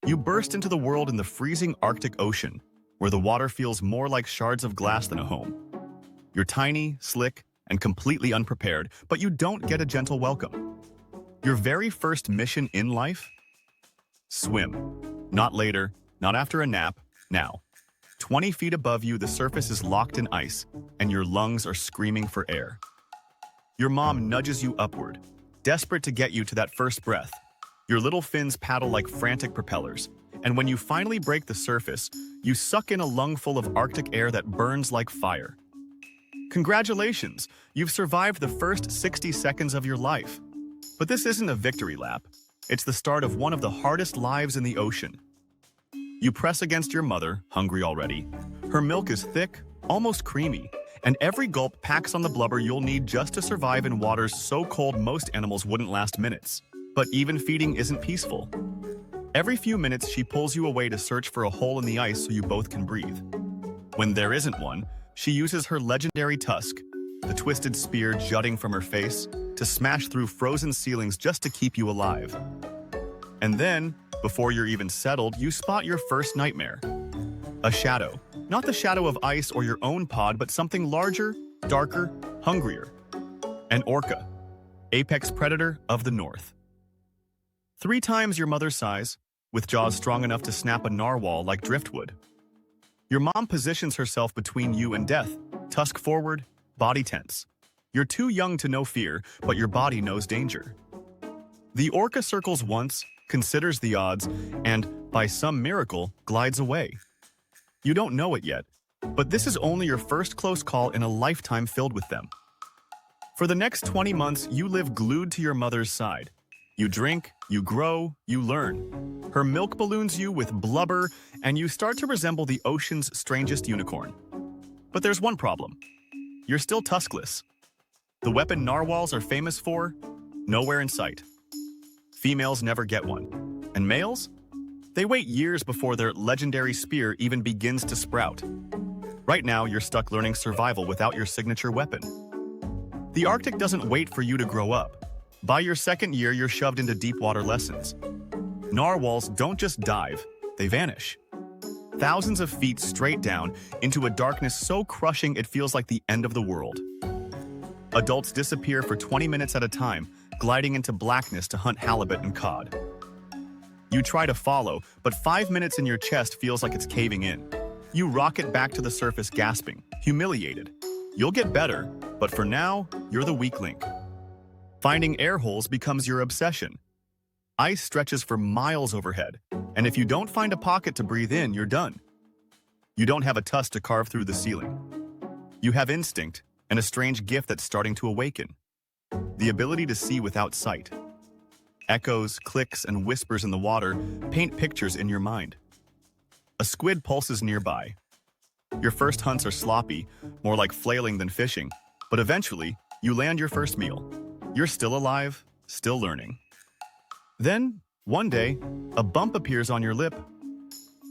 You burst into the world in the freezing Arctic Ocean, where the water feels more like shards of glass than a home. You're tiny, slick, and completely unprepared, but you don't get a gentle welcome. Your very first mission in life? Swim. Not later, not after a nap, now. 20 feet above you, the surface is locked in ice, and your lungs are screaming for air. Your mom nudges you upward, desperate to get you to that first breath. Your little fins paddle like frantic propellers, and when you finally break the surface, you suck in a lungful of Arctic air that burns like fire. Congratulations, you've survived the first 60 seconds of your life. But this isn't a victory lap. It's the start of one of the hardest lives in the ocean. You press against your mother, hungry already. Her milk is thick, almost creamy, and every gulp packs on the blubber you'll need just to survive in waters so cold most animals wouldn't last minutes. But even feeding isn't peaceful. Every few minutes, she pulls you away to search for a hole in the ice so you both can breathe. When there isn't one, she uses her legendary tusk, the twisted spear jutting from her face, to smash through frozen ceilings just to keep you alive. And then, before you're even settled, you spot your first nightmare. A shadow. Not the shadow of ice or your own pod, but something larger, darker, hungrier. An orca, apex predator of the north. 3 times your mother's size, with jaws strong enough to snap a narwhal like driftwood. Your mom positions herself between you and death, tusk forward, body tense. You're too young to know fear, but your body knows danger. The orca circles once, considers the odds, and, by some miracle, glides away. You don't know it yet, but this is only your first close call in a lifetime filled with them. For the next 20 months, you live glued to your mother's side. You drink, you grow, you learn. Her milk balloons you with blubber, and you start to resemble the ocean's strangest unicorn. But there's one problem. You're still tuskless. The weapon narwhals are famous for? Nowhere in sight. Females never get one. And males? They wait years before their legendary spear even begins to sprout. Right now, you're stuck learning survival without your signature weapon. The Arctic doesn't wait for you to grow up. By your second year, you're shoved into deep water lessons. Narwhals don't just dive, they vanish. Thousands of feet straight down into a darkness so crushing it feels like the end of the world. Adults disappear for 20 minutes at a time, gliding into blackness to hunt halibut and cod. You try to follow, but 5 minutes in your chest feels like it's caving in. You rocket back to the surface gasping, humiliated. You'll get better, but for now, you're the weak link. Finding air holes becomes your obsession. Ice stretches for miles overhead, and if you don't find a pocket to breathe in, you're done. You don't have a tusk to carve through the ceiling. You have instinct, and a strange gift that's starting to awaken. The ability to see without sight. Echoes, clicks, and whispers in the water paint pictures in your mind. A squid pulses nearby. Your first hunts are sloppy, more like flailing than fishing, but eventually, you land your first meal. You're still alive, still learning. Then, one day, a bump appears on your lip.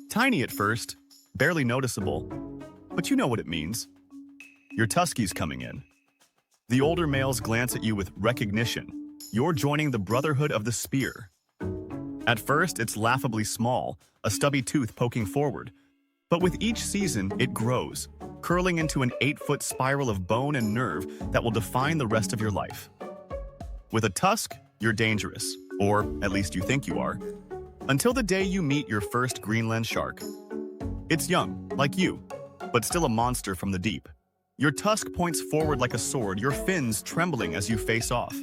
Tiny at first, barely noticeable, but you know what it means. Your tuskie's coming in. The older males glance at you with recognition. You're joining the Brotherhood of the Spear. At first, it's laughably small, a stubby tooth poking forward. But with each season, it grows, curling into an 8-foot spiral of bone and nerve that will define the rest of your life. With a tusk, you're dangerous, or at least you think you are, until the day you meet your first Greenland shark. It's young, like you, but still a monster from the deep. Your tusk points forward like a sword, your fins trembling as you face off.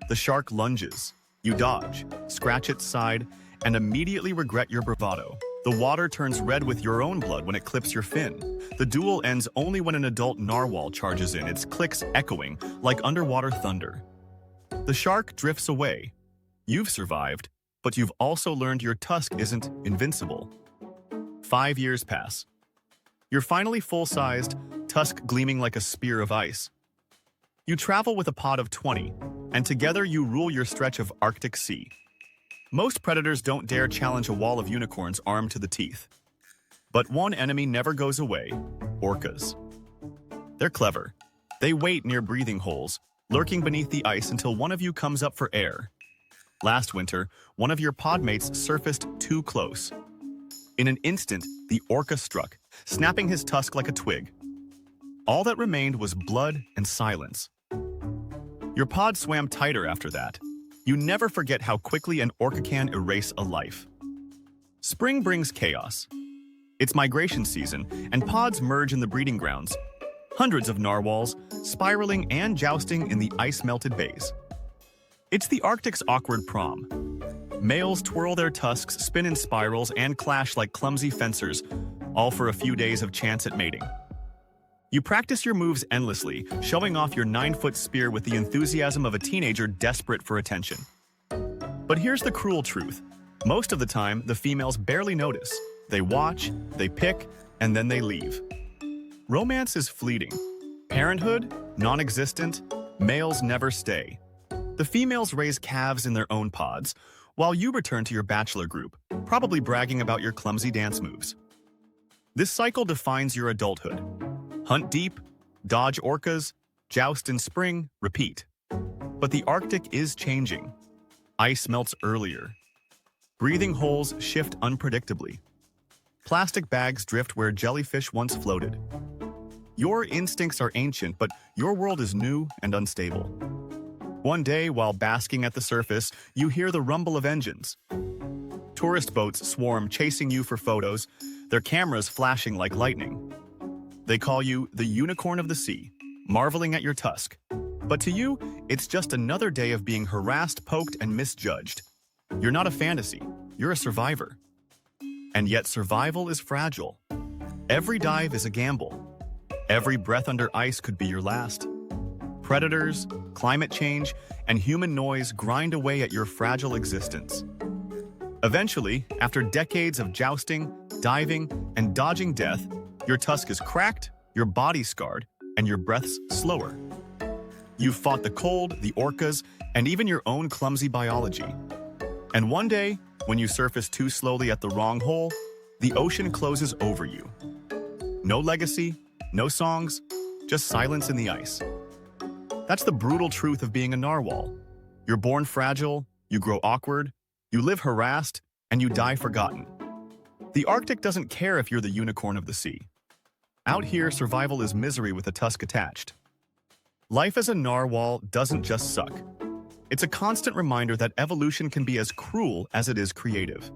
The shark lunges. You dodge, scratch its side, and immediately regret your bravado. The water turns red with your own blood when it clips your fin. The duel ends only when an adult narwhal charges in, its clicks echoing like underwater thunder. The shark drifts away. You've survived, but you've also learned your tusk isn't invincible. 5 years pass. You're finally full-sized, tusk gleaming like a spear of ice. You travel with a pod of 20, and together you rule your stretch of Arctic sea. Most predators don't dare challenge a wall of unicorns armed to the teeth. But one enemy never goes away: orcas. They're clever. They wait near breathing holes, lurking beneath the ice until one of you comes up for air. Last winter, one of your podmates surfaced too close. In an instant, the orca struck, snapping his tusk like a twig. All that remained was blood and silence. Your pod swam tighter after that. You never forget how quickly an orca can erase a life. Spring brings chaos. It's migration season, and pods merge in the breeding grounds. Hundreds of narwhals, spiraling and jousting in the ice-melted bays. It's the Arctic's awkward prom. Males twirl their tusks, spin in spirals, and clash like clumsy fencers, all for a few days of chance at mating. You practice your moves endlessly, showing off your 9-foot spear with the enthusiasm of a teenager desperate for attention. But here's the cruel truth. Most of the time, the females barely notice. They watch, they pick, and then they leave. Romance is fleeting. Parenthood, non-existent. Males never stay. The females raise calves in their own pods, while you return to your bachelor group, probably bragging about your clumsy dance moves. This cycle defines your adulthood. Hunt deep, dodge orcas, joust in spring, repeat. But the Arctic is changing. Ice melts earlier. Breathing holes shift unpredictably. Plastic bags drift where jellyfish once floated. Your instincts are ancient, but your world is new and unstable. One day, while basking at the surface, you hear the rumble of engines. Tourist boats swarm, chasing you for photos, their cameras flashing like lightning. They call you the unicorn of the sea, marveling at your tusk. But to you, it's just another day of being harassed, poked, and misjudged. You're not a fantasy, you're a survivor. And yet survival is fragile. Every dive is a gamble. Every breath under ice could be your last. Predators, climate change, and human noise grind away at your fragile existence. Eventually, after decades of jousting, diving, and dodging death, your tusk is cracked, your body scarred, and your breaths slower. You've fought the cold, the orcas, and even your own clumsy biology. And one day, when you surface too slowly at the wrong hole, the ocean closes over you. No legacy, no songs, just silence in the ice. That's the brutal truth of being a narwhal. You're born fragile, you grow awkward, you live harassed, and you die forgotten. The Arctic doesn't care if you're the unicorn of the sea. Out here, survival is misery with a tusk attached. Life as a narwhal doesn't just suck. It's a constant reminder that evolution can be as cruel as it is creative.